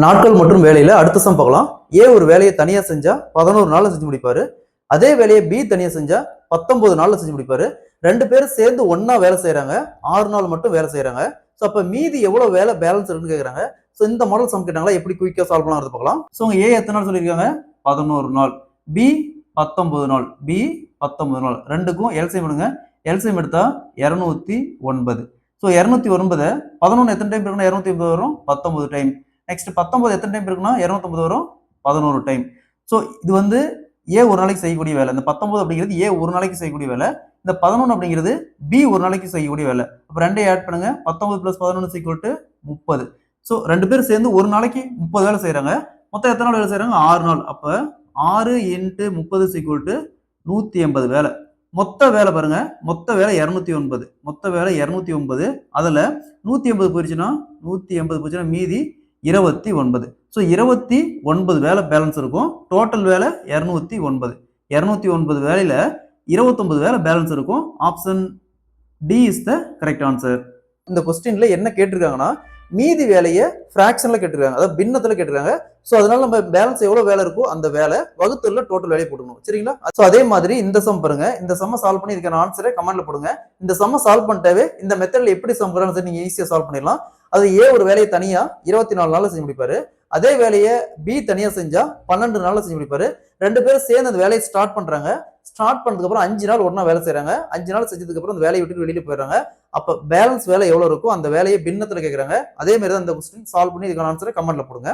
நாட்கள் மற்றும் வேலையில அடுத்த சம் பார்க்கலாம். ஏ ஒரு வேலையை தனியா செஞ்சா 11 நாள்ல செஞ்சு முடிப்பாரு. அதே வேலையை பி தனியா செஞ்சா 19 நாள்ல செஞ்சு முடிப்பாரு. 2 பேரும் சேர்ந்து ஒண்ணா வேலை செய்யறாங்க. 6 நாள் மட்டும் வேலை செய்யறாங்க. சோ அப்ப மீதி எவ்வளவு வேலை பேலன்ஸ் இருக்குன்னு கேக்குறாங்க. சோ இந்த மாடல் சம் கேட்டாங்களா எப்படி குயிக்கா சால்வ் பண்ணலாம்னு பார்க்கலாம். சோ ஏ எத்தனை நாள் சொல்லிருக்காங்க? 11 நாள். பி 19 நாள். பி 19 நாள். ரெண்டுக்கும் எல்சிஎம் எடுங்க. எல்சிஎம் எடுத்தா 209. சோ 209 11 எத்தனை டைம் இருக்குன்னா 209 வரும்? 19 டைம். நெக்ஸ்ட் 19 எத்தனை டைம் இருக்குன்னா 250 வரும்? 11 டைம். ஸோ இது வந்து ஏ ஒரு நாளைக்கு செய்யக்கூடிய வேலை. இந்த 19 அப்படிங்கிறது ஏ ஒரு நாளைக்கு செய்யக்கூடிய வேலை. இந்த 11 அப்படிங்கிறது பி ஒரு நாளைக்கு செய்யக்கூடிய வேலை. அப்போ ரெண்டையும் ஆட் பண்ணுங்க. 19 + 11 = 30. ஸோ 2 பேரும் சேர்ந்து ஒரு நாளைக்கு 30 வேலை செய்யறாங்க. மொத்தம் எத்தனை நாள் வேலை செய்யறாங்க? 6 நாள். அப்போ 6 × 30 = 180 வேலை. மொத்த வேலை பாருங்க. மொத்த வேலை 209. மொத்த வேலை 209. அதுல 180 போயிடுச்சுன்னா 180 போச்சுன்னா மீதி 29. ஸோ 29 வேலை பேலன்ஸ் இருக்கும். டோட்டல் வேலை 209. 209 வேலையில 29 வேலை பேலன்ஸ் இருக்கும். Option D is the correct answer. இந்த கொஸ்டின்ல என்ன கேட்டிருக்காங்கன்னா மீதி வேலையை ஃபிராக்ஷன்ல கேட்டிருக்காங்க, அதாவது பின்னத்துல கேட்டிருக்காங்க. ஸோ அதனால நம்ம பேலன்ஸ் எவ்வளவு வேலை இருக்கோ அந்த வேலை வகுத்துல டோட்டல் வேலையை போடணும். சரிங்களா? ஸோ அதே மாதிரி இந்த சம் பாருங்க. இந்த சம்ம சால்வ் பண்ணி இதுக்கான ஆன்சரை கமெண்ட்ல போடுங்க. இந்த சம்ம சால்வ் பண்ணிட்டாவே இந்த மெத்தட்ல எப்படி சம் போடுறாங்க நீங்க ஈஸியா சால்வ் பண்ணிடலாம். அது ஏ ஒரு வேலையை தனியா 24 நாள்ல செஞ்சு முடிப்பாரு. அதே வேலையை பி தனியா செஞ்சா 12 நாள்ல செஞ்சு முடிப்பாரு. 2 பேரும் சேர்ந்து அந்த வேலையை ஸ்டார்ட் பண்றாங்க. ஸ்டார்ட் பண்ணதுக்கு அப்புறம் 5 நாள் ஒண்ணா வேலை செய்யறாங்க. 5 நாள் செஞ்சதுக்கு அப்புறம் அந்த வேலையை விட்டு வெளியில போயிடுறாங்க. அப்ப பேலன்ஸ் வேலை எவ்வளவு இருக்கோ அந்த வேலையை பின்னத்துல கேட்கறாங்க. அதே மாதிரி தான் இந்த கொஸ்டின் சால்வ் பண்ணி இதுக்கான ஆன்சரை கமெண்ட்ல போடுங்க.